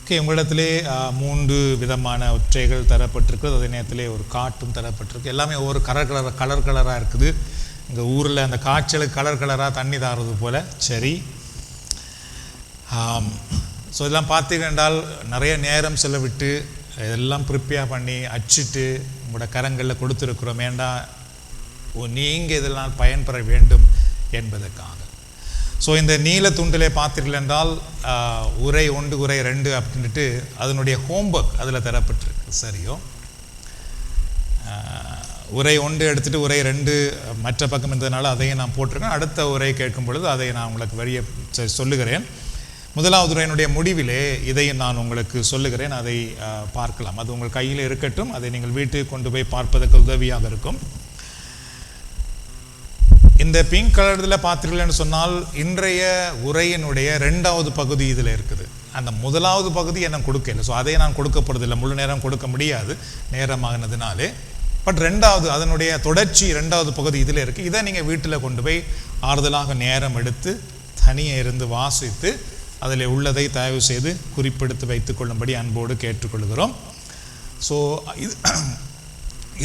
Okay, உங்களிடத்திலே 3 விதமான ஒற்றைகள் தரப்பட்டிருக்குது. அதே நேரத்திலே ஒரு காட்டும் தரப்பட்டிருக்கு. எல்லாமே ஒவ்வொரு கலர் கலராக இருக்குது. இங்கே ஊரில் அந்த காய்ச்சலுக்கு கலர் கலராக தண்ணி தாருது போல். சரி, ஸோ இதெல்லாம் பார்த்தீங்க என்றால் நிறைய நேரம் செலவிட்டு இதெல்லாம் ப்ரிப்பேர் பண்ணி அச்சிட்டு உங்களோட கரங்களில் கொடுத்துருக்குறோம். வேண்டாம் நீங்கள் இதெல்லாம் பயன்பெற வேண்டும் என்பதற்காக. ஸோ இந்த நீல துண்டிலே பார்த்தீர்கள் என்றால் உரை 1 உரை 2 அப்படின்ட்டு அதனுடைய ஹோம்ஒர்க் அதில் தரப்பட்டிருக்கு. சரியோ, உரை 1 எடுத்துகிட்டு உரை 2 மற்ற பக்கம் இருந்ததுனால அதையும் நான் போட்டிருக்கேன். அடுத்த உரை கேட்கும் பொழுது அதை நான் உங்களுக்கு வழியை சொல்லுகிறேன். முதலாவது உரையினுடைய முடிவிலே இதையும் நான் உங்களுக்கு சொல்லுகிறேன். அதை பார்க்கலாம். அது உங்கள் கையில் இருக்கட்டும். அதை நீங்கள் வீட்டுக்கு கொண்டு போய் பார்ப்பதற்கு உதவியாக இருக்கும். இந்த பிங்க் கலரில் பார்த்தீர்கள்னு சொன்னால் இன்றைய உரையினுடைய 2வது பகுதி இதில் இருக்குது. அந்த முதலாவது பகுதி எனக்கு கொடுக்கல. ஸோ அதை நான் கொடுக்கப்படுறதில்லை, முழு நேரம் கொடுக்க முடியாது நேரமாகினதுனாலே. பட் 2வது அதனுடைய தொடர்ச்சி 2வது பகுதி இதில் இருக்குது. இதை நீங்கள் வீட்டில் கொண்டு போய் ஆறுதலாக நேரம் எடுத்து தனியே இருந்து வாசித்து அதில் உள்ளதை தயவு செய்து குறிப்பெடுத்து வைத்துக் கொள்ளும்படி அன்போடு கேட்டுக்கொள்கிறோம். ஸோ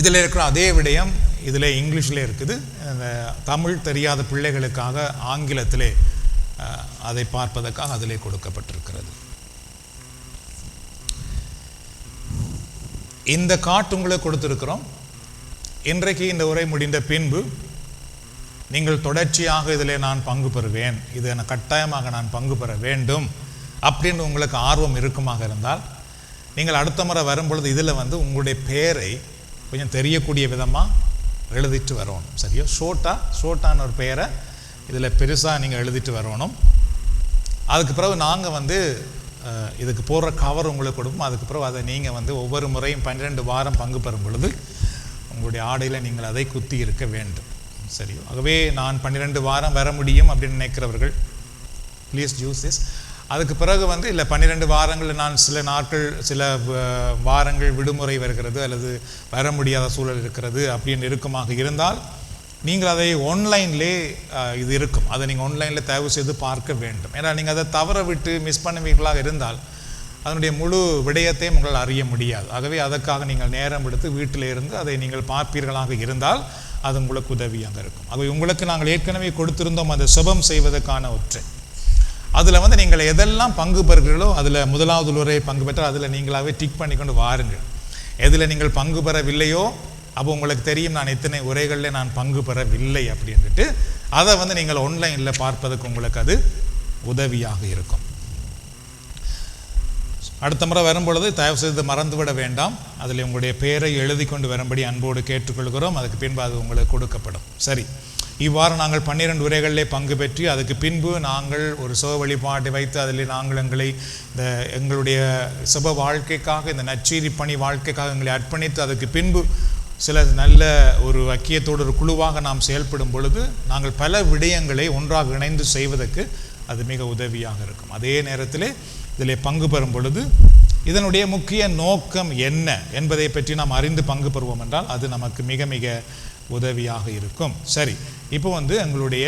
இதில் இருக்கிற அதே விடயம் இதில் இங்கிலீஷில் இருக்குது. அந்த தமிழ் தெரியாத பிள்ளைகளுக்காக ஆங்கிலத்திலே அதை பார்ப்பதற்காக அதிலே கொடுக்கப்பட்டிருக்கிறது. இந்த காட்டு உங்களுக்கு கொடுத்திருக்கிறோம். இன்றைக்கு இந்த உரை முடிந்த பின்பு நீங்கள் தொடர்ச்சியாக இதிலே நான் பங்கு பெறுவேன், இது கட்டாயமாக நான் பங்கு பெற வேண்டும் அப்படின்னு உங்களுக்கு ஆர்வம் இருக்குமாக இருந்தால் நீங்கள் அடுத்த முறை வரும்பொழுது இதில் உங்களுடைய பெயரை கொஞ்சம் தெரியக்கூடிய விதமாக எழுதிட்டு வரணும். சரியா, ஷோட்டான ஒரு பெயரை இதில் பெருசாக நீங்கள் எழுதிட்டு வரணும். அதுக்கு பிறகு நாங்கள் இதுக்கு போடுற கவர் உங்களுக்கு கொடுப்போம். அதுக்கு பிறகு அதை நீங்கள் ஒவ்வொரு முறையும் 12 வாரம் பங்கு பெறும் பொழுது உங்களுடைய ஆடையில் நீங்கள் அதை குத்தி இருக்க வேண்டும். சரியோ, ஆகவே நான் 12 வாரம் வர முடியும் அப்படின்னு நினைக்கிறவர்கள் ப்ளீஸ் யூஸ் திஸ். அதுக்கு பிறகு இல்லை 12 வாரங்கள் நான் சில நாட்கள் சில வாரங்கள் விடுமுறை வருகிறது அல்லது வர முடியாத சூழல் இருக்கிறது அப்படின்னு இருக்குமாக இருந்தால் நீங்கள் அதை ஆன்லைன்லே இது இருக்கும், அதை நீங்கள் ஆன்லைனில் தயவு செய்து பார்க்க வேண்டும். ஏன்னா நீங்கள் அதை தவற விட்டு மிஸ் பண்ணுவீர்களாக இருந்தால் அதனுடைய முழு விடயத்தையும் உங்களால் அறிய முடியாது. ஆகவே அதற்காக நீங்கள் நேரம் எடுத்து வீட்டில் இருந்து அதை நீங்கள் பார்ப்பீர்களாக இருந்தால் அது உங்களுக்கு உதவியாக இருக்கும். ஆகவே உங்களுக்கு நாங்கள் ஏற்கனவே கொடுத்திருந்தோம் அந்த சுபம் செய்வதற்கான ஒற்றை. அதில் நீங்கள் எதெல்லாம் பங்கு பெறுகிறீர்களோ அதில் முதலாவது உரை பங்கு பெற்றால் அதில் நீங்களாகவே டிக் பண்ணி கொண்டு வாருங்கள். எதில் நீங்கள் பங்கு பெறவில்லையோ அப்போ உங்களுக்கு தெரியும் நான் இத்தனை உரைகளில் நான் பங்கு பெறவில்லை அப்படின்ட்டு அதை நீங்கள் ஆன்லைனில் பார்ப்பதற்கு உங்களுக்கு அது உதவியாக இருக்கும். அடுத்த முறை வரும்பொழுது தயவு செய்து மறந்துவிட வேண்டாம். அதில் உங்களுடைய பெயரை எழுதி கொண்டு வரும்படி அன்போடு கேட்டுக்கொள்கிறோம். அதுக்கு பின்பு அது உங்களுக்கு கொடுக்கப்படும். சரி, இவ்வாறு நாங்கள் 12 உரைகளிலே பங்கு பெற்று அதுக்கு பின்பு நாங்கள் ஒரு சுப வழிபாட்டை வைத்து அதில் நாங்கள் எங்களுடைய சுப வாழ்க்கைக்காக இந்த நற்செய்தி பணி வாழ்க்கைக்காக எங்களை அர்ப்பணித்து அதுக்கு பின்பு சில நல்ல ஒரு ஐக்கியத்தோடு ஒரு குழுவாக நாம் செயல்படும் பொழுது நாங்கள் பல விடயங்களை ஒன்றாக இணைந்து செய்வதற்கு அது மிக உதவியாக இருக்கும். அதே நேரத்தில் இதில் பங்கு பெறும் பொழுது இதனுடைய முக்கிய நோக்கம் என்ன என்பதை பற்றி நாம் அறிந்து பங்கு பெறுவோம் என்றால் அது நமக்கு மிக மிக உதவியாக இருக்கும். சரி, இப்போ எங்களுடைய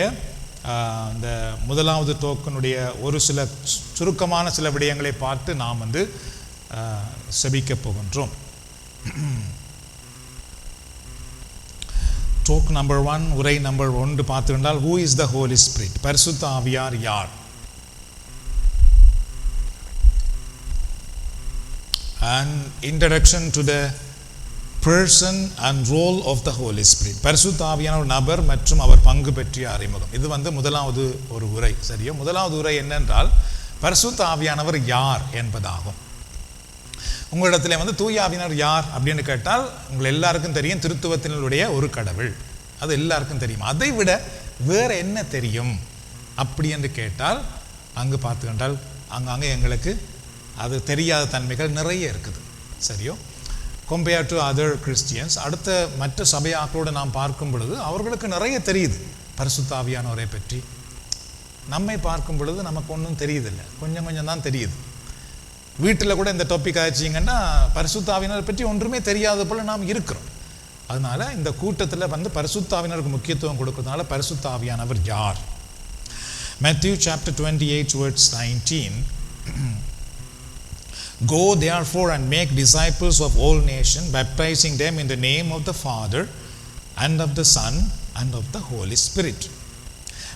இந்த முதலாவது டோக்கனுடைய ஒரு சில சுருக்கமான சில விடயங்களை பார்த்து நாம் செபிக்க போகின்றோம். டோக் நம்பர் 1, உரை நம்பர் 1 பார்த்துக்கிட்டால் who is the Holy Spirit? பரிசுத்த ஆவியார் யார்? And introduction to the person and role of the Holy Spirit. பரிசுத்த ஆவியான ஒரு நபர் மற்றும் அவர் பங்கு பற்றிய அறிமுகம். இது முதலாவது ஒரு உரை. சரியோ, முதலாவது உரை என்னென்றால் பரிசுத்த ஆவியானவர் யார் என்பதாகும். உங்களிடத்தில் தூய ஆவியானவர் யார் அப்படின்னு கேட்டால் உங்கள் எல்லாருக்கும் தெரியும், திருத்துவத்தினுடைய ஒரு கடவுள், அது எல்லாருக்கும் தெரியும். அதை விட வேறு என்ன தெரியும் அப்படி என்று கேட்டால் அங்கு பார்த்துக்கிட்டால் அங்கங்கே எங்களுக்கு அது தெரியாத தன்மைகள் நிறைய இருக்குது. சரியோ, கம்பேர் டு அதர் கிறிஸ்டியன்ஸ், அடுத்த மற்ற சபையாக்களோடு நாம் பார்க்கும் பொழுது அவர்களுக்கு நிறைய தெரியுது பரிசுத்த ஆவியானவரை பற்றி. நம்மை பார்க்கும் பொழுது நமக்கு ஒன்றும் தெரியுதில்லை, கொஞ்சம் கொஞ்சம் தான் தெரியுது. வீட்டில் கூட இந்த டாபிக் ஆயிடுச்சிங்கன்னா பரிசுத்த ஆவியானவரை பற்றி ஒன்றுமே தெரியாத போல் நாம் இருக்கிறோம். அதனால இந்த கூட்டத்தில் பரிசுத்த ஆவியானவருக்கு முக்கியத்துவம் கொடுக்கறதுனால பரிசுத்த ஆவியானவர் யார்? Matthew chapter 28 verse 19. Go therefore and make disciples of all nations, baptizing them in the name of the Father and of the Son and of the Holy Spirit.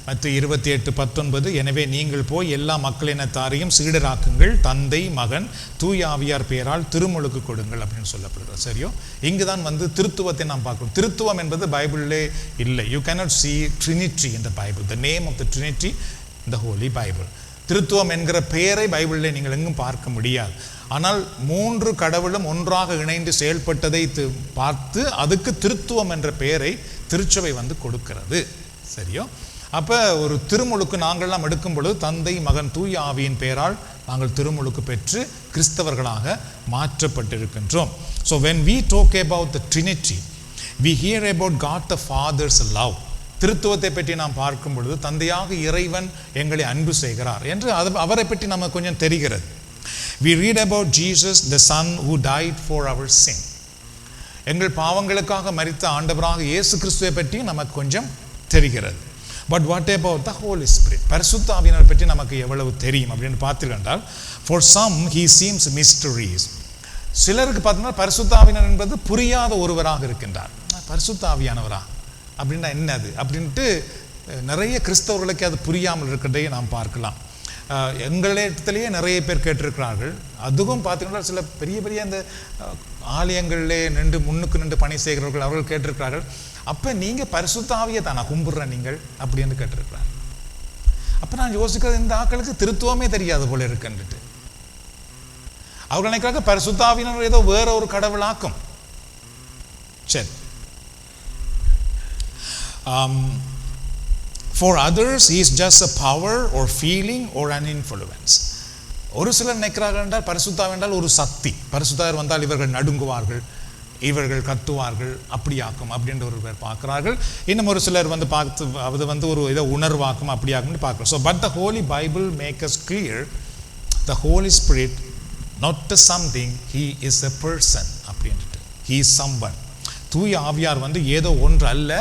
மத்தேயு 28:19 எனவே நீங்கள் போய் எல்லா மக்களினத்தாரையும் சீடராக்குங்கள், தந்தை மகன் தூய ஆவியார் பெயரால் திருமுழுக்கு கொடுங்கள் அப்படின்னு சொல்லப்படுகிறது. சரியோ, இங்குதான் திருத்துவத்தை நாம் பார்க்கிறோம். திருத்துவம் என்பது பைபிளிலே இல்லை. You cannot see Trinity in the Bible, the name of the Trinity in the Holy Bible. திருத்துவம் என்கிற பெயரை பைபிளிலே நீங்கள் எங்கும் பார்க்க முடியாது. ஆனால் 3 கடவுளும் ஒன்றாக இணைந்து செயல்பட்டதை பார்த்து அதுக்கு திருத்துவம் என்ற பெயரை திருச்சபை கொடுக்கிறது. சரியோ, அப்போ ஒரு திருமுழுக்கு நாங்கள்லாம் எடுக்கும் பொழுது தந்தை மகன் தூய ஆவியின் பெயரால் நாங்கள் திருமுழுக்கு பெற்று கிறிஸ்தவர்களாக மாற்றப்பட்டிருக்கின்றோம். So when we talk about the Trinity, we hear about God the Father's love. திருத்துவத்தை பற்றி நாம் பார்க்கும் பொழுது தந்தையாக இறைவன் எங்களை அன்பு செய்கிறார் என்று அவரை பற்றி நமக்கு கொஞ்சம் தெரிகிறது. We read about Jesus the Son who died for our sin. எங்கள் பாவங்களுக்காக மரித்த ஆண்டவராக இயேசு கிறிஸ்துவை பற்றி நமக்கு கொஞ்சம் தெரிகிறது. But what about the Holy Spirit? பரிசுத்த ஆவியானவரை பற்றி நமக்கு எவ்வளவு தெரியும் அப்படின்னு பார்த்தீர்கள். For some he seems mysterious. சிலருக்கு பார்த்தீங்கன்னா பரிசுத்த ஆவியானவர் என்பது புரியாத ஒருவராக இருக்கின்றார். பரிசுத்த ஆவியானவரா அப்படின்னா என்னது அப்படின்ட்டு நிறைய கிறிஸ்தவர்களுக்கு அது புரியாமல் இருக்கிறதை நாம் பார்க்கலாம். எங்களிடத்திலேயே நிறைய பேர் கேட்டிருக்கிறார்கள். அதுவும் பார்த்தீங்கன்னா சில பெரிய பெரிய அந்த ஆலயங்களிலே முன்னுக்கு நின்று பணி செய்கிறவர்கள் அவர்கள் கேட்டிருக்கிறார்கள், அப்போ நீங்கள் பரிசுத்த ஆவியை தானா கும்பிட்ற நீங்கள் அப்படின்னு கேட்டிருக்கிறார். அப்போ நான் யோசிக்கிறது, இந்த ஆக்களுக்கு திருத்துவமே தெரியாது போல இருக்குன்னுட்டு. அவர்கள் நினைக்கிறாங்க பரிசுத்த ஆவியினர் ஏதோ வேற ஒரு கடவுளாக்கும். சரி, for others he is just a power or feeling or an influence. ஒரு சிலர் நினைக்கிறார்கள் என்றால் பரிசுத்த ஆவி என்றால் ஒரு சக்தி, பரிசுத்தர் வந்தால் இவர்கள் நடுங்குவார்கள், இவர்கள் கத்துவார்கள், அப்படியாக்கும் அப்படின்ற ஒரு பேர் பார்க்கிறார்கள். இன்னும் ஒரு சிலர் பார்த்து அது ஒரு ஏதோ உணர்வாக்கும் அப்படியாக்கும் பார்க்குறோம். So but the Holy Bible make us clear the Holy Spirit not something, he is a person அப்படின்ட்டு. He is someone. தூய ஆவியார் ஏதோ ஒன்று அல்ல,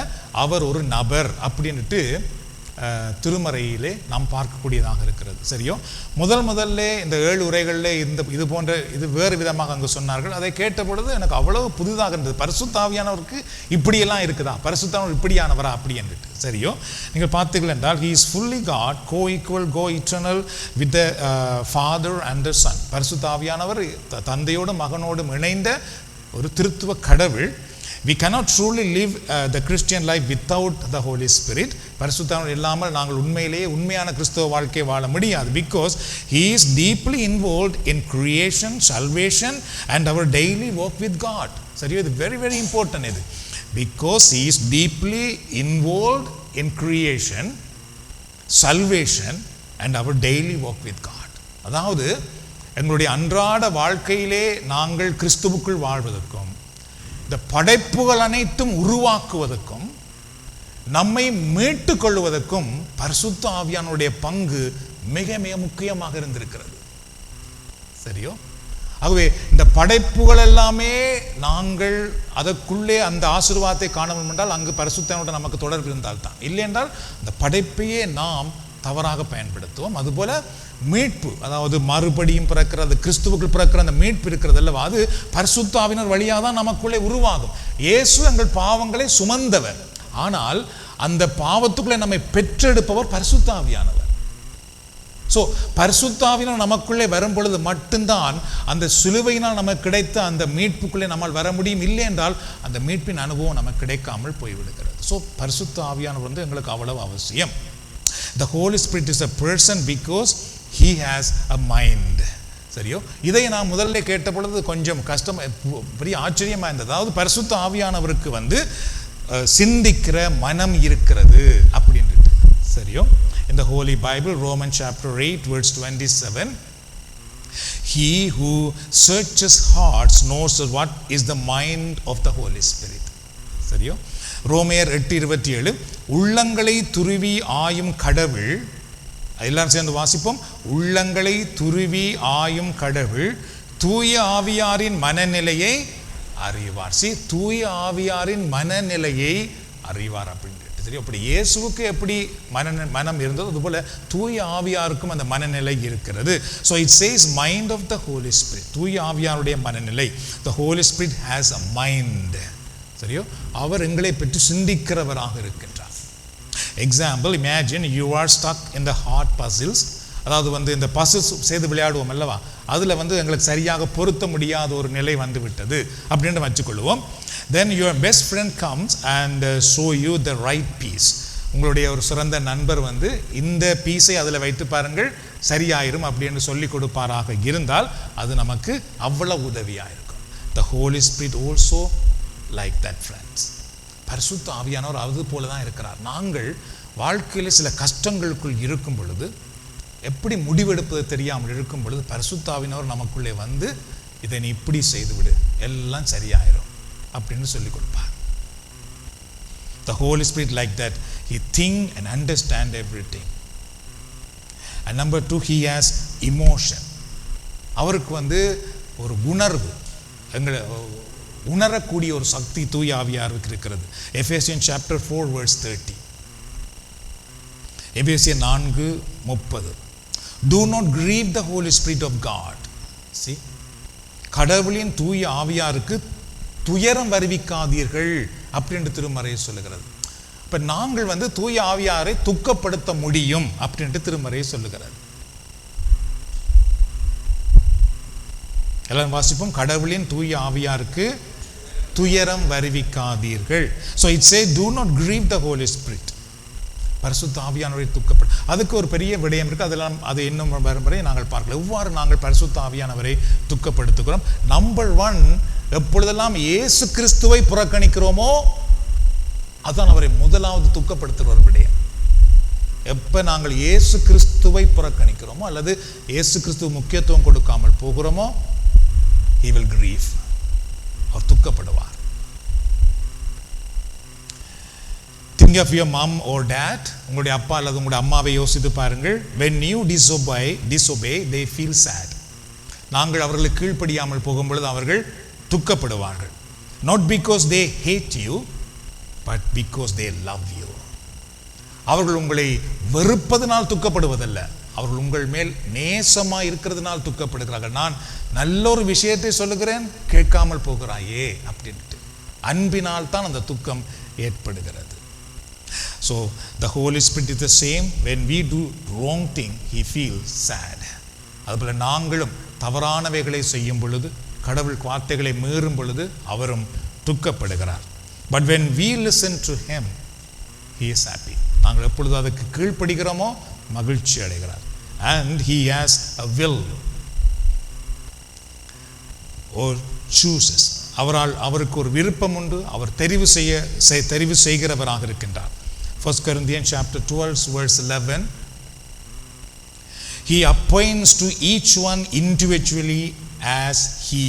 அவர் ஒரு நபர் அப்படின்ட்டு திருமறையிலே நாம் பார்க்கக்கூடியதாக இருக்கிறது. சரியோ, முதல்ல இந்த 7 உரைகளில் இது போன்ற இது வேறு விதமாக அங்கு சொன்னார்கள். அதை கேட்ட பொழுது எனக்கு அவ்வளவு புதிதாக இருந்தது. பரிசுத்த ஆவியானவருக்கு இப்படியெல்லாம் இருக்குதா, பரிசுத்தானவர் இப்படியானவரா அப்படி என்றுட்டு. சரியோ, நீங்கள் பார்த்தீர்கள் என்றால் he is fully God, co-equal, co-eternal with the Father and the Son. பரிசுத்த ஆவியானவர் தந்தையோடும் மகனோடும் இணைந்த ஒரு திருத்துவ கடவுள். We cannot truly live the Christian life without the Holy Spirit. பரிசுத்தாவியானவர் இல்லாமல் நாங்கள் உண்மையான கிறிஸ்தவ வாழ்க்கை வாழ முடியாது. Because he is deeply involved in creation, salvation and our daily walk with God. சரி, இது very very important இது. Because he is deeply involved in creation, salvation and our daily walk with God. அதாவது எங்களுடைய அன்றாட வாழ்க்கையிலே நாங்கள் கிறிஸ்துவுக்குள் வாழ்வதற்கும் இந்த படைப்புகள் அனைத்தும் உருவாக்குவதற்கும் நம்மை மீட்டுக் கொள்வதற்கும் பரிசுத்த ஆவியானுடைய பங்கு மிக மிக முக்கியமாக இருந்திருக்கிறது. சரியோ, ஆகவே இந்த படைப்புகள் எல்லாமே நாங்கள் அதற்குள்ளே அந்த ஆசீர்வாதத்தை காண வேண்டும் என்றால் அங்கு பரிசுத்தனோடு நமக்கு தொடர்பு இருந்தால்தான். இல்லை என்றால் அந்த படைப்பையே நாம் தவறாக பயன்படுத்துவோம். அதுபோல மீட்பு, அதாவது மறுபடியும் பிறக்கிறது, கிறிஸ்துவுக்குள் பிறக்கிற அந்த மீட்பு இருக்கிறது அல்லவா, அது பரிசுத்த ஆவியினர் வழியாக தான் நமக்குள்ளே உருவாகும். இயேசு எங்கள் பாவங்களை சுமந்தவர், ஆனால் அந்த பாவத்துக்குள்ளே நம்மை பெற்றெடுப்பவர் பரிசுத்த ஆவியானவர். ஸோ பரிசுத்த ஆவியினர் நமக்குள்ளே வரும் பொழுது மட்டும்தான் அந்த சிலுவையினால் நமக்கு கிடைத்த அந்த மீட்புக்குள்ளே நம்மால் வர முடியும். இல்லை என்றால் அந்த மீட்பின் அனுபவம் நமக்கு கிடைக்காமல் போய்விடுகிறது. ஸோ பரிசுத்த ஆவியானவர் எங்களுக்கு அவ்வளவு அவசியம். The Holy Spirit is a person because he has a mind. சரியோ, இதை நான் முதல்ல கேட்ட பொழுது கொஞ்சம் கஷ்டம், பெரிய ஆச்சரியமாக இருந்தது. அதாவது பரிசுத்த ஆவியானவருக்கு சிந்திக்கிற மனம் இருக்கிறது அப்படின்ட்டு. சரியோ, in the Holy Bible, Romans chapter 8 verse 27, he who searches hearts knows what is the mind of the Holy Spirit. சரியோ, ரோமையர் 8:27, உள்ளங்களை துருவி ஆயும் கடவுள், எல்லாரும் சேர்ந்து வாசிப்போம். உள்ளங்களை துருவி ஆயும் கடவுள் தூய ஆவியாரின் மனநிலையை அறிவார். தூய ஆவியாரின் மனநிலையை அறிவார் அப்படின்ட்டு. சரி, அப்படி இயேசுவுக்கு எப்படி மனம் இருந்ததோ அதுபோல தூய ஆவியாருக்கும் அந்த மனநிலை இருக்கிறது. So it says mind of the Holy Spirit. தூய ஆவியாருடைய மனநிலை. The Holy Spirit has a mind. சரியோ, அவர் எங்களை பற்றி சிந்திக்கிறவராக இருக்கின்றார். Example, imagine you are stuck in the hard puzzles. அதாவது இந்த பசில்ஸ் செய்து விளையாடுவோம் அல்லவா, அதில் எங்களுக்கு சரியாக பொருத்த முடியாத ஒரு நிலை வந்து விட்டது அப்படின்னு வச்சுக்கொள்வோம். Then your best friend comes and show you the right piece. உங்களுடைய ஒரு சிறந்த நண்பர் இந்த பீஸை அதில் வைத்து பாருங்கள் சரியாயிரும் அப்படின்னு சொல்லி கொடுப்பாராக இருந்தால் அது நமக்கு அவ்வளவு உதவியாக இருக்கும். The Holy Spirit also like that, friends. பரிசுத்த ஆவியானவர் அது போல தான் இருக்கிறார். நாங்கள் வாழ்க்கையில் சில கஷ்டங்களுக்குள் இருக்கும் பொழுது, எப்படி முடிவெடுப்பது தெரியாமல் இருக்கும் பொழுது, பரிசுத்த ஆவியானவர் நமக்குள்ளே இதை நீ இப்படி செய்துவிடு, எல்லாம் சரியாயிரும் அப்படின்னு சொல்லி கொடுப்பார். The Holy Spirit like that, he think and understand everything. And number 2, he has emotion. அவருக்கு ஒரு உணர்வு, எங்களை உணரக்கூடிய ஒரு சக்தி தூய ஆவியாருக்கு இருக்கிறது. Ephesian chapter 4 verse 30. எபேசியர் 4:30. Do not grieve the Holy Spirit of God. See, கடவுளின் தூய ஆவியாருக்கு துயரம் வருவிக்காதீர்கள் அப்படின்னு திருமறை சொல்லுகிறது. இப்ப நாங்கள் தூய ஆவியாரை துக்கப்படுத்த முடியும் அப்படின்ட்டு திருமறை சொல்லுகிறது. எல்லாரும் வாசிப்போம். கடவுளின் தூய ஆவியாருக்கு துயரம் வருவிக்காதீர்கள். So it says do not grieve the Holy Spirit. பரிசுத்த ஆவியானவரை துக்கப்படும். அதுக்கு ஒரு பெரிய விடயம் இருக்கு. அதெல்லாம் அது இன்னும் வரை நாங்கள் பார்க்கலாம். எவ்வாறு நாங்கள் பரிசுத்த ஆவியானவரை துக்கப்படுத்துகிறோம். நம்பர் 1, எப்பொழுதெல்லாம் இயேசு கிறிஸ்துவை புறக்கணிக்கிறோமோ அதான் அவரை முதலாவது துக்கப்படுத்துகிற ஒரு விடயம். எப்ப நாங்கள் இயேசு கிறிஸ்துவை புறக்கணிக்கிறோமோ அல்லது இயேசு கிறிஸ்துவ முக்கியத்துவம் கொடுக்காமல் போகிறோமோ, he will grieve. Our துக்கப்படுவார். Think of your mom or dad. உங்களுடைய அப்பா அல்லது உங்களுடைய அம்மாவை யோசித்து பாருங்கள். When you disobey, they feel sad. நாங்கள் அவர்களுக்கு கீழ்ப்படியாமல் போகும்பொழுது அவர்கள் துக்கப்படுவார்கள். Not because they hate you, but because they love you. அவர்கள் உங்களை வெறுப்பதனால் துக்கப்படுவதல்ல, அவர்கள் உங்கள் மேல் நேசமாக இருக்கிறதுனால் துக்கப்படுகிறார்கள். நான் நல்ல ஒரு விஷயத்தை சொல்லுகிறேன், கேட்காமல் போகிறாயே அப்படின்ட்டு அன்பினால் தான் அந்த துக்கம் ஏற்படுகிறது. So the Holy Spirit is the same. When we do wrong thing, he feels sad. அதுபோல நாங்களும் தவறானவைகளை செய்யும் பொழுது, கடவுள் வார்த்தைகளை மீறும் பொழுது அவரும் துக்கப்படுகிறார். But when we listen to him, he is happy. நாங்கள் எப்பொழுது அதுக்கு கீழ்ப்படுகிறோமோ மகிழ்ச்சி அடைகிறார். And he has a will or chooses. அவருக்கு ஒரு விருப்பம் உண்டு. அவர் தெரிவு செய்கிறவராக இருக்கின்றார். 1 Corinthians chapter 12 verse 11. He appoints to each one individually as he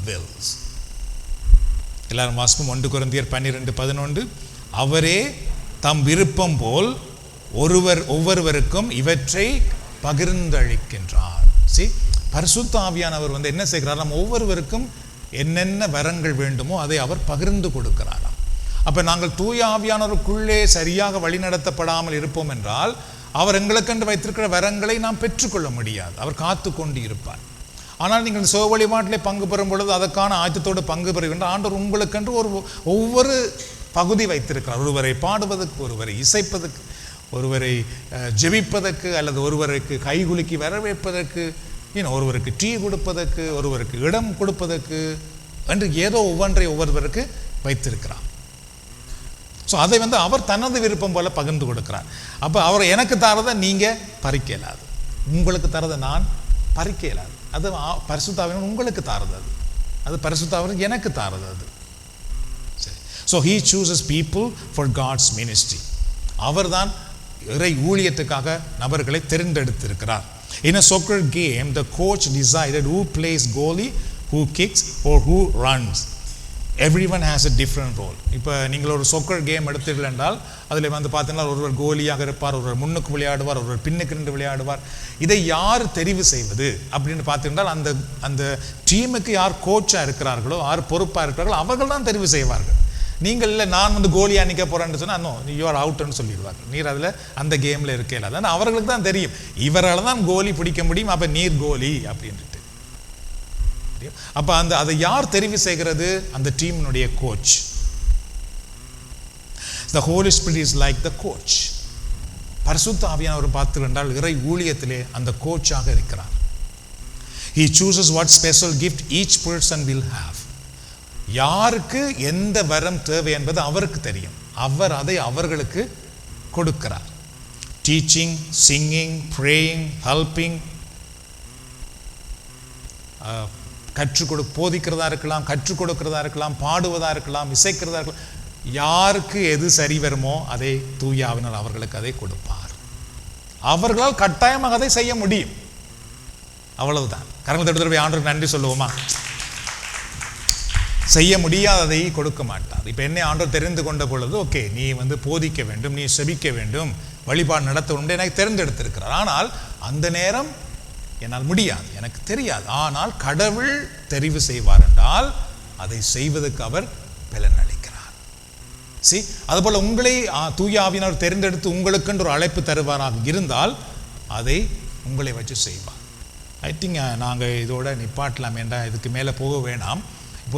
wills. எல்லாரும் வாசிப்போம். 1 கொரிந்தியர் 12:11. அவரே தம் விருப்பம் போல் ஒவ்வொருவருக்கும் இவற்றை பகிர்ந்தளிக்கின்றார். பரிசுத்த ஆவியானவர் என்ன செய்கிறார்? நம்ம ஒவ்வொருவருக்கும் என்னென்ன வரங்கள் வேண்டுமோ அதை அவர் பகிர்ந்து கொடுக்கிறாராம். அப்ப நாங்கள் தூய ஆவியானவருக்குள்ளே சரியாக வழிநடத்தப்படாமல் இருப்போம் என்றால் அவர் எங்களுக்கென்று வைத்திருக்கிற வரங்களை நாம் பெற்றுக்கொள்ள முடியாது. அவர் காத்து கொண்டு இருப்பார். ஆனால் நீங்கள் சிவ வழிபாட்டிலே பங்கு பெறும் பொழுது அதற்கான ஆயத்தத்தோடு பங்கு பெறுகின்ற ஆண்டவர் உங்களுக்கென்று ஒவ்வொரு பகுதி வைத்திருக்கிறார். ஒருவரை பாடுவதற்கு, ஒருவரை இசைப்பதற்கு, ஒருவரை ஜெபிப்பதற்கு, அல்லது ஒருவருக்கு கைகுலுக்கி வரவேற்பதற்கு, ஒருவருக்கு டீ கொடுப்பதற்கு, ஒருவருக்கு இடம் கொடுப்பதற்கு என்று ஏதோ ஒவ்வொருவருக்கு வைத்திருக்கிறார். ஸோ அதை அவர் தனது விருப்பம் போல பகிர்ந்து கொடுக்கிறார். அப்போ அவர் எனக்கு தரதை நீங்கள் பறிக்க இயலாது, உங்களுக்கு தரதை நான் பறிக்க இயலாது. அது பரிசுத்த ஆவியானவர் உங்களுக்கு தாரது, அது பரிசுத்த ஆவியானவர் எனக்கு தாரது. அது சரி. So he chooses people for God's ministry. அவர் தான் இறை ஊழியத்துக்காக நபர்களை தேர்ந்தெடுத்திருக்கிறார். In a soccer game, the coach decided who plays goalie, who kicks or who runs. Everyone has a different role. இப்போ நீங்கள் ஒரு சொக்கர் கேம் எடுத்தீர்கள் என்றால் அதில் பார்த்தீங்கன்னா ஒருவர் கோலியாக இருப்பார், ஒருவர் முன்னுக்கு விளையாடுவார், ஒருவர் பின்னுக்கு நின்று விளையாடுவார். இதை யார் தெரிவு செய்வது அப்படின்னு பார்த்தீங்கன்றால் அந்த டீமுக்கு யார் கோச்சாக இருக்கிறார்களோ, யார் பொறுப்பாக இருக்கிறார்களோ அவர்கள் தான் தெரிவு செய்வார்கள். நீங்கள் இல்லை நான் வந்து கோலியா நிற்க போகிறேன்னு சொன்னால் நோ யூ ஆர் அவுட்னு சொல்லிடுவாங்க. நீர் அதில் அந்த கேமில் இருக்கே இல்லை. அதான் அவர்களுக்கு தான் தெரியும் இவரால் தான் கோலி பிடிக்க முடியும், அப்போ நீர் கோலி அப்படின்ட்டு. அப்போ அதை யார் தெரிவு செய்கிறது? அந்த டீமினுடைய coach. The Holy Spirit is like the coach. பரிசுத்த ஆவியானவர் பார்த்து என்றால் இறை ஊழியத்திலே அந்த கோச்சாக இருக்கிறார். He chooses what special gift each person will have. யாருக்கு எந்த வரம் தேவை என்பது அவருக்கு தெரியும். அவர் அதை அவர்களுக்கு கொடுக்கிறார். டீச்சிங், சிங்கிங், ப்ரேயிங், ஹெல்பிங், போதிக்கிறதா இருக்கலாம், கற்றுக் கொடுக்கிறதா இருக்கலாம், பாடுவதா இருக்கலாம், இசைக்கிறதா இருக்கலாம். யாருக்கு எது சரி வருமோ அதை தூய ஆவியானவர் அவர்களுக்கு அதை கொடுப்பார். அவர்களால் கட்டாயமாக அதை செய்ய முடியும். அவ்வளவுதான். கரங்களை தடவை ஆண்டவருக்கு நன்றி சொல்லுவோமா? செய்ய முடியாததை கொடுக்க மாட்டார். இப்போ என்னை ஆண்டவர் தெரிந்து கொண்ட பொழுது ஓகே நீ வந்து போதிக்க வேண்டும், நீ செபிக்க வேண்டும், வழிபாடு நடத்த வேண்டும் எனக்கு தெரிந்தெடுத்திருக்கிறார். ஆனால் அந்த நேரம் என்னால் முடியாது, எனக்கு தெரியாது. ஆனால் கடவுள் தெரிவு செய்வார் என்றால் அதை செய்வதற்கு அவர் பலன் அளிக்கிறார். அதுபோல் உங்களை தூய ஆவியானவர் தெரிந்தெடுத்து உங்களுக்கென்று ஒரு அழைப்பு தருவாராக இருந்தால் அதை உங்களை வச்சு செய்வார். ஐ திங்க் நாங்கள் இதோட நிப்பாட்டலாம் என்றால் இதுக்கு மேலே போக வேணாம்.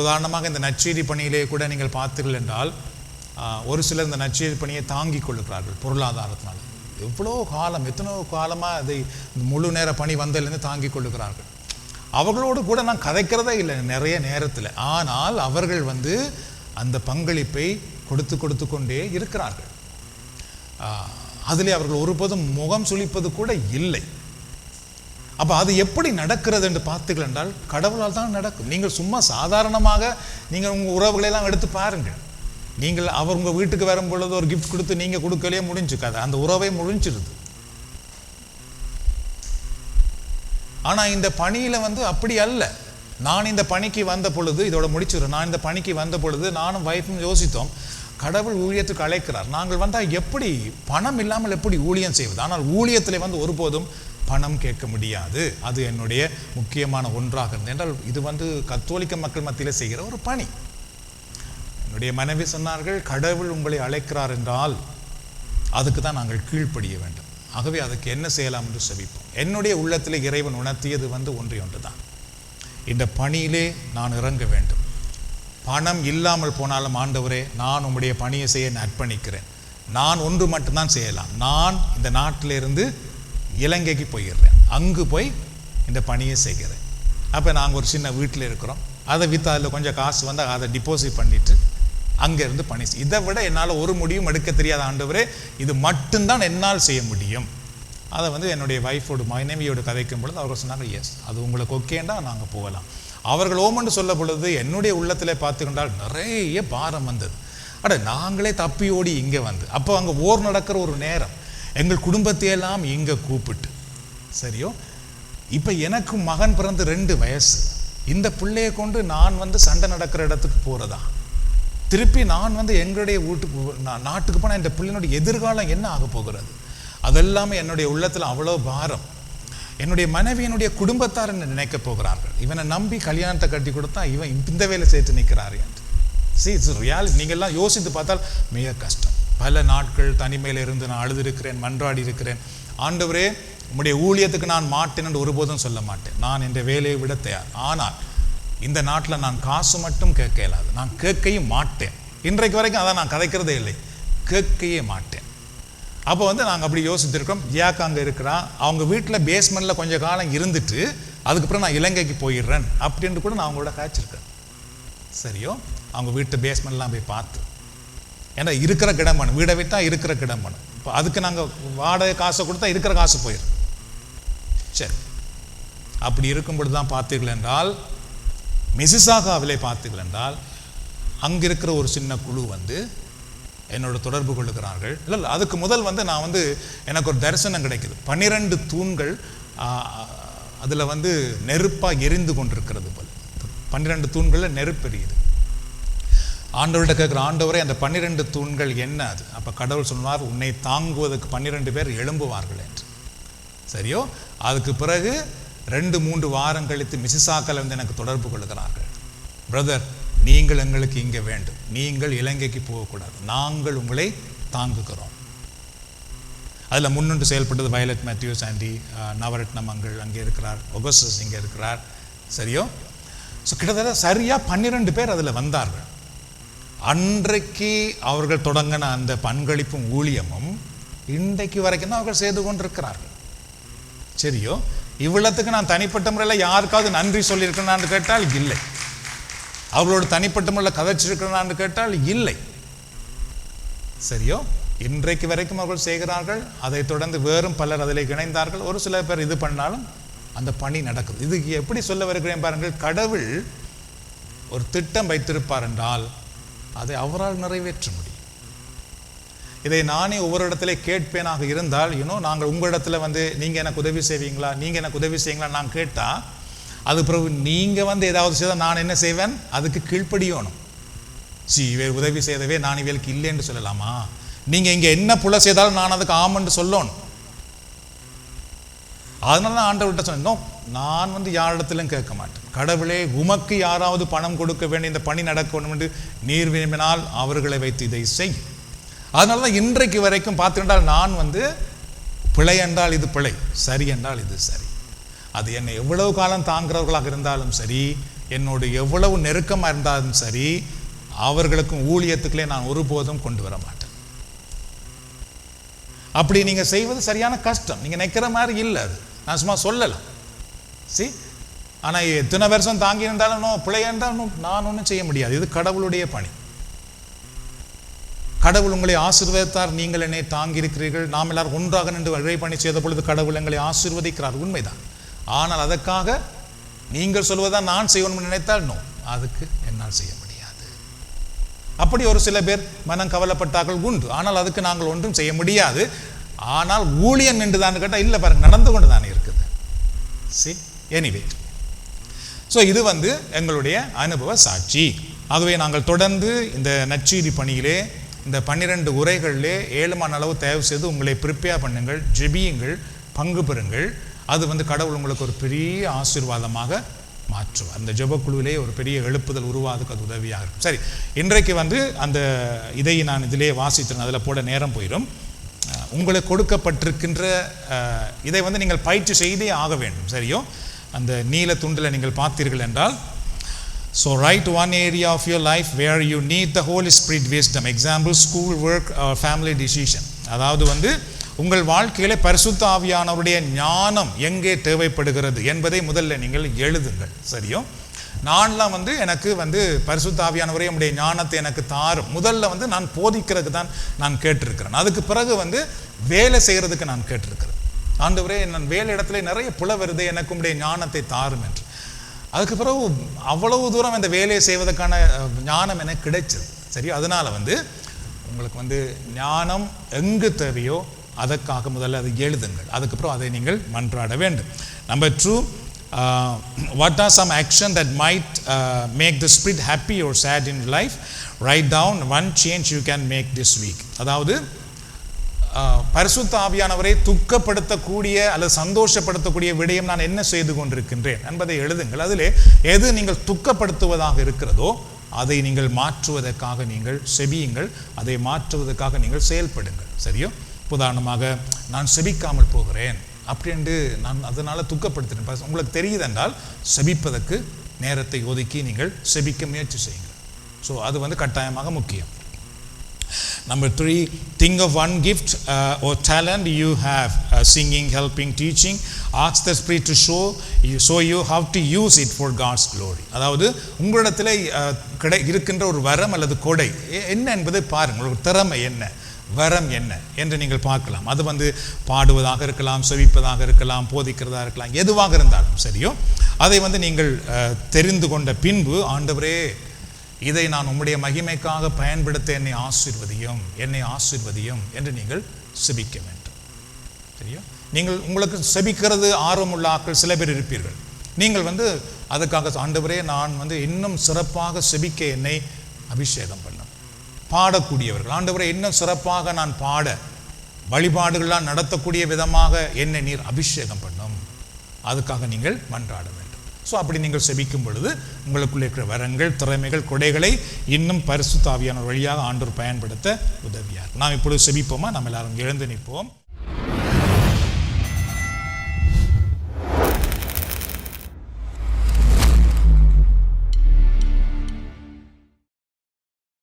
உதாரணமாக இந்த நற்செய்தி பணியிலே கூட நீங்கள் பார்த்தீர்கள் என்றால் ஒரு சிலர் இந்த நற்செய்தி பணியை தாங்கிக் கொள்ளுகிறார்கள் பொருளாதாரத்தினால். எவ்வளோ காலம், எத்தனோ காலமாக அதை முழு நேர பணி வந்ததுலேருந்து தாங்கிக் கொள்ளுகிறார்கள். அவர்களோடு கூட நான் கதைக்கிறதே இல்லை நிறைய நேரத்தில். ஆனால் அவர்கள் வந்து அந்த பங்களிப்பை கொடுத்து கொண்டே இருக்கிறார்கள். அதிலே அவர்கள் ஒருபோதும் முகம் சுளிப்பது கூட இல்லை. அப்போ அது எப்படி நடக்கிறது என்று பார்த்தீர்கள் என்றால் கடவுளால் தான் நடக்கும். நீங்கள் சும்மா சாதாரணமாக நீங்கள் உங்கள் உறவுகளெல்லாம் எடுத்து பாருங்கள். நீங்கள் அவர் உங்கள் வீட்டுக்கு வரும் பொழுது ஒரு கிஃப்ட் கொடுத்து நீங்கள் கொடுக்கலையே முடிஞ்சுக்காது, அந்த உறவை முடிஞ்சிருது. ஆனால் இந்த பணியில் வந்து அப்படி அல்ல. நான் இந்த பணிக்கு வந்த பொழுது இதோட முடிச்சிடுறேன். நான் இந்த பணிக்கு வந்த பொழுது நானும் வைஃபும் யோசித்தோம், கடவுள் ஊழியத்துக்கு அழைக்கிறார், நாங்கள் வந்தால் எப்படி பணம் இல்லாமல் எப்படி ஊழியம் செய்வது? ஆனால் ஊழியத்தில் வந்து ஒருபோதும் பணம் கேட்க முடியாது. அது என்னுடைய முக்கியமான ஒன்றாக இருந்தது. என்றால் இது வந்து கத்தோலிக்க மக்கள் மத்தியில் செய்கிற ஒரு பணி. என்னுடைய மனைவி சொன்னார்கள், கடவுள் உங்களை அழைக்கிறார் என்றால் அதுக்கு தான் நாங்கள் கீழ்ப்படிய வேண்டும். ஆகவே அதுக்கு என்ன செய்யலாம் என்று செபிப்போம். என்னுடைய உள்ளத்தில் இறைவன் உணர்த்தியது வந்து ஒன்று தான், இந்த பணியிலே நான் இறங்க வேண்டும். பணம் இல்லாமல் போனாலும் ஆண்டவரே நான் உம்முடைய பணியை செய்ய அர்ப்பணிக்கிறேன். நான் ஒன்று மட்டும்தான் செய்யலாம். நான் இந்த நாட்டிலிருந்து இலங்கைக்கு போயிடுறேன், அங்கு போய் இந்த பணியை செய்கிறேன். அப்போ நாங்கள் ஒரு சின்ன வீட்டில் இருக்கிறோம், அதை விற்று அதில் கொஞ்சம் காசு வந்து அதை டிபாசிட் பண்ணிவிட்டு அங்கேருந்து பணி இதை விட என்னால் ஒரு முடிவும் எடுக்க தெரியாத ஆண்டவரே, இது மட்டும்தான் என்னால் செய்ய முடியும். அதை வந்து என்னுடைய வைஃபோடு மனைவியோடு கதைக்கும் பொழுது அவர்கள் சொன்னாங்க, எஸ் அது உங்களுக்கு ஓகேண்டா நாங்கள் போகலாம். அவர்கள் ஓமன்னு சொல்ல பொழுது என்னுடைய உள்ளத்தில் பார்த்துக்கொண்டால் நிறைய பாரம் வந்தது. நாங்களே தப்பி ஓடி இங்கே வந்து அப்போ அங்கே ஓர் நடக்கிற ஒரு நேரம் எங்கள் குடும்பத்தையெல்லாம் இங்கே கூப்பிட்டு சரியோ. இப்போ எனக்கு மகன் பிறந்து 2 வயசு. இந்த பிள்ளையை கொண்டு நான் வந்து சண்டை நடக்கிற இடத்துக்கு போகிறதா, திருப்பி நான் வந்து எங்களுடைய வீட்டுக்கு நாட்டுக்கு போனால் இந்த பிள்ளைனுடைய எதிர்காலம் என்ன ஆக போகிறது? அதெல்லாமே என்னுடைய உள்ளத்தில் அவ்வளோ பாரம். என்னுடைய மனைவியினுடைய குடும்பத்தார் என்ன நினைக்க போகிறார்கள்? இவனை நம்பி கல்யாணத்தை கட்டி கொடுத்தா இவன் இந்த வேலை சேர்த்து நிற்கிறாரு என்று. It's reality. நீங்கள்லாம் யோசித்து பார்த்தால் மிக கஷ்டம். பல நாட்கள் தனிமையில் இருந்து நான் அழுதிருக்கிறேன், மன்றாடி இருக்கிறேன். ஆண்டவரே உம்முடைய ஊழியத்துக்கு நான் மாட்டேன் என்று ஒருபோதும் சொல்ல மாட்டேன். நான் இந்த வேலையை விட தயார். ஆனால் இந்த நாட்டில் நான் காசு மட்டும் கேட்க இயலாது, நான் கேட்கையும் மாட்டேன். இன்றைக்கு வரைக்கும் அதான் நான் கதைக்கிறதே இல்லை, கேட்கையே மாட்டேன். அப்போ வந்து நாங்கள் அப்படி யோசித்திருக்கோம். ஜியாக்கா அங்கே இருக்கிறான், அவங்க வீட்டில் பேஸ்மெண்ட்டில் கொஞ்சம் காலம் இருந்துட்டு அதுக்கப்புறம் நான் இலங்கைக்கு போயிடுறேன் அப்படின்ட்டு கூட நான் அவங்களோட காய்ச்சிருக்கேன். சரியோ, அவங்க வீட்டு பேஸ்மெண்ட்லாம் போய் பார்த்து, ஏன்னா இருக்கிற கிடம்பணும், வீடை விட்டால் இருக்கிற கிடம்பணும். இப்போ அதுக்கு நாங்கள் வாடகை காசை கொடுத்தா இருக்கிற காசு போயிடும். சரி, அப்படி இருக்கும் பொழுது தான் பார்த்தீர்கள் என்றால் மிசிசாகாவிலே பார்த்தீர்கள் என்றால் அங்கே இருக்கிற ஒரு சின்ன குழு வந்து என்னோட தொடர்பு கொள்ளுகிறார்கள். இல்லை அதுக்கு முதல் வந்து நான் வந்து எனக்கு ஒரு தரிசனம் கிடைக்குது. 12 தூண்கள் அதில் வந்து நெருப்பாக எரிந்து கொண்டிருக்கிறது போல். 12 தூண்களில் நெருப்பு எரியுது. ஆண்டவர்கிட்ட கேட்குற, ஆண்டவரே அந்த 12 தூண்கள் என்ன அது? அப்போ கடவுள் சொன்னார், உன்னை தாங்குவதற்கு 12 பேர் எழும்புவார்கள் என்று. சரியோ, அதுக்கு பிறகு 2-3 வாரம் கழித்து மிசிசாக்கள் வந்து எனக்கு தொடர்பு கொள்ளுகிறார்கள். பிரதர் நீங்கள் எங்களுக்கு இங்கே வேண்டும், நீங்கள் இலங்கைக்கு போகக்கூடாது, நாங்கள் உங்களை தாங்குகிறோம். அதில் முன்னின்று செயல்பட்டது வயலட் மேத்யூஸ் ஆண்டி, நவரத்னம் அங்கள் அங்கே இருக்கிறார், ஒகஸ்டஸ் இங்கே இருக்கிறார். சரியோ? ஸோ கிட்டத்தட்ட சரியாக 12 பேர் அதில் வந்தார்கள். அன்றைக்கு அவர்கள் தொடங்கின அந்த பங்களிப்பும் ஊழியமும் இன்றைக்கு வரைக்கும் தான் அவர்கள் செய்து கொண்டிருக்கிறார்கள். சரியோ? இவ்வளத்துக்கு நான் தனிப்பட்ட முறையில் யாருக்காவது நன்றி சொல்லியிருக்கிறேனான்னு கேட்டால் இல்லை. அவர்களோட தனிப்பட்ட முறையில் கதைச்சிருக்கிறேனான்னு கேட்டால் இல்லை. சரியோ? இன்றைக்கு வரைக்கும் அவர்கள் செய்கிறார்கள். அதை தொடர்ந்து வேறும் பலர் அதில் இணைந்தார்கள். ஒரு சில பேர் இது பண்ணாலும் அந்த பணி நடக்குது. இதுக்கு எப்படி சொல்ல வருகிறேன் பாருங்கள். கடவுள் ஒரு திட்டம் வைத்திருப்பார் என்றால் அதை அவரால் நிறைவேற்ற முடியும். இதை நானே ஒவ்வொரு இடத்துல கேட்பேனாக இருந்தால், நாங்கள் உங்களிடத்துல வந்து நீங்கள் எனக்கு உதவி செய்வீங்களா, நீங்கள் எனக்கு உதவி செய்வீங்களா நான் கேட்டால், அது பிறகு நீங்கள் வந்து ஏதாவது செய்தால் நான் என்ன செய்வேன், அதுக்கு கீழ்ப்படியணும். இவர் உதவி செய்தவே நான் இவளுக்கு இல்லைன்னு சொல்லலாமா? நீங்கள் இங்கே என்ன புல செய்தாலும் நான் அதுக்கு ஆமன்னு சொல்லணும். அதனால தான் ஆண்டவர்கிட்ட சொன்னோம், நான் வந்து யாரிடத்திலும் கேட்க மாட்டேன். கடவுளே, உமக்கு யாராவது பணம் கொடுக்க வேண்டிய இந்த பணி நடக்கணும் என்று நீர் விரும்பினால் அவர்களை வைத்து இதை செய். அதனால தான் இன்றைக்கு வரைக்கும் பார்த்துக்கிட்டால் நான் வந்து பிழை என்றால் இது பிழை, சரி என்றால் இது சரி. அது என்னை எவ்வளவு காலம் தாங்கிறவர்களாக இருந்தாலும் சரி, என்னோடு எவ்வளவு நெருக்கமாக இருந்தாலும் சரி, அவர்களுக்கும் ஊழியத்துக்களே நான் ஒருபோதும் கொண்டு வர மாட்டேன். அப்படி நீங்கள் செய்வது சரியான கஷ்டம். நீங்கள் நினைக்கிற மாதிரி இல்லை. அது நான் சும்மா சொல்லலாம். ஆனால் எத்தனை வருஷம் தாங்கி இருந்தாலும் பிழை என்றாலும் நான் ஒன்றும் செய்ய முடியாது. இது கடவுளுடைய பணி. கடவுள் உங்களை ஆசீர்வதித்தார், நீங்கள் என்னை தாங்கி இருக்கிறீர்கள். நாம் எல்லாரும் ஒன்றாக நின்று இறை பணி செய்த பொழுது கடவுள் எங்களை ஆசீர்வதிக்கிறார், உண்மைதான். ஆனால் அதற்காக நீங்கள் சொல்வதான் நான் செய்யணும்னு நினைத்தால் அதுக்கு என்னால் செய்ய முடியாது. அப்படி ஒரு சில பேர் மனம் கவலைப்பட்டார்கள் உண்டு. ஆனால் அதுக்கு நாங்கள் ஒன்றும் செய்ய முடியாது. ஆனால் ஊழியம் நின்றுதான் கேட்டால் இல்லை, பாருங்க நடந்து கொண்டு தானே இருக்குது. எனிவே, ஸோ இது வந்து எங்களுடைய அனுபவ சாட்சி. ஆகவே நாங்கள் தொடர்ந்து இந்த நற்செய்தி பணியிலே இந்த 12 உரைகளிலே 7 அளவு தயவு செய்து உங்களை ப்ரிப்பேர் பண்ணுங்கள், ஜெபியுங்கள், பங்கு பெறுங்கள். அது வந்து கடவுள் உங்களுக்கு ஒரு பெரிய ஆசீர்வாதமாக மாற்றுவார். அந்த ஜெபக்குழுவிலே ஒரு பெரிய எழுப்புதல் உருவாதுக்கு அது உதவியாக இருக்கும். சரி, இன்றைக்கு வந்து அந்த இதை நான் இதிலே வாசித்தேன், அதில் போட நேரம் போயிடும். உங்களுக்கு கொடுக்கப்பட்டிருக்கின்ற இதை வந்து நீங்கள் பயிற்சி செய்தே ஆக வேண்டும். சரியோ? அந்த நீல துண்டில் நீங்கள் பார்த்தீர்கள் என்றால், so write one area of your life where you need the Holy Spirit wisdom. Example, school, work or family decision. அதாவது வந்து உங்கள் வாழ்க்கையிலே பரிசுத்த ஆவியானவருடைய ஞானம் எங்கே தேவைப்படுகிறது என்பதை முதல்ல நீங்கள் எழுதுங்கள். சரியோ? நான்லாம் வந்து எனக்கு வந்து பரிசுத்த ஆவியானவரே நம்முடைய ஞானத்தை எனக்கு தாரும். முதல்ல வந்து நான் போதிக்கிறதுக்கு தான் நான் கேட்டிருக்கிறேன். அதுக்கு பிறகு வந்து வேலை செய்கிறதுக்கு நான் கேட்டிருக்கிறேன். ஆண்டவரே, நான் வேலை இடத்துல நிறைய புல வருது, எனக்கு உடைய ஞானத்தை தாரும் என்று. அதுக்கு பிறகு அவ்வளவு தூரம் இந்த வேலையை செய்வதற்கான ஞானம் எனக்கு கிடைச்சது. சரி, அதனால வந்து உங்களுக்கு வந்து ஞானம் எங்கு தேவையோ அதற்காக முதல்ல அதை எழுதுங்கள். அதுக்கப்புறம் அதை நீங்கள் மன்றாட வேண்டும். Number 2, what are some action that might make the spirit happy or sad in life? Write down one change you can make this week. அதாவது பரிசுத்த ஆவியானவரை துக்கப்படுத்தக்கூடிய அல்லது சந்தோஷப்படுத்தக்கூடிய விடயம் நான் என்ன செய்து கொண்டிருக்கின்றேன் என்பதை எழுதுங்கள். அதிலே எது நீங்கள் துக்கப்படுத்துவதாக இருக்கிறதோ அதை நீங்கள் மாற்றுவதற்காக நீங்கள் செபியுங்கள், அதை மாற்றுவதற்காக நீங்கள் செயல்படுங்கள். சரியோ? உதாரணமாக, நான் செபிக்காமல் போகிறேன் அப்படின்ட்டு நான் அதனால் துக்கப்படுத்துகிறேன். உங்களுக்கு தெரியுது என்றால் செபிப்பதற்கு நேரத்தை ஒதுக்கி நீங்கள் செபிக்க முயற்சி செய்யுங்கள். ஸோ அது வந்து கட்டாயமாக முக்கியம். Number 3, think of one gift or talent you have, singing, helping, teaching. Ask the Spirit to show you how to use it for God's glory. அதாவது உங்களிடத்தில் இருக்கின்ற ஒரு வரம் அல்லது கொடை என்ன என்பதை பாருங்கள். ஒரு திறமை என்ன, வரம் என்ன என்று நீங்கள் பார்க்கலாம். அது வந்து பாடுவதாக இருக்கலாம், செவிப்பதாக இருக்கலாம், போதிக்கிறதாக இருக்கலாம், எதுவாக இருந்தாலும் சரியோ, அதை வந்து நீங்கள் தெரிந்து கொண்ட பின்பு, ஆண்டவரே இதை நான் உம்முடைய மகிமைக்காக பயன்படுத்த என்னை ஆசீர்வதியும் என்று நீங்கள் செபிக்க வேண்டும். சரியா? நீங்கள் உங்களுக்கு செபிக்கிறது ஆர்வமுள்ள ஆட்கள் சில பேர் இருப்பீர்கள். நீங்கள் வந்து அதுக்காக, ஆண்டவரே நான் வந்து இன்னும் சிறப்பாக செபிக்க என்னை அபிஷேகம் பண்ணும். பாடக்கூடியவர்கள், ஆண்டவரே இன்னும் சிறப்பாக நான் பாட, வழிபாடுகள்லாம் நடத்தக்கூடிய விதமாக என்னை நீர் அபிஷேகம் பண்ணும். அதுக்காக நீங்கள் மன்றாட வேண்டும். ஸோ அப்படி நீங்கள் செபிக்கும் பொழுது உங்களுக்குள்ளே இருக்கிற வரங்கள், திறமைகள், கொடைகளை இன்னும் பரிசுத்த ஆவியானவர் வழியாக ஆண்டவர் பயன்படுத்த உதவியார். நாம் இப்பொழுது செபிப்போமா? நாம் எல்லாரும் எழுந்து நிற்போம்.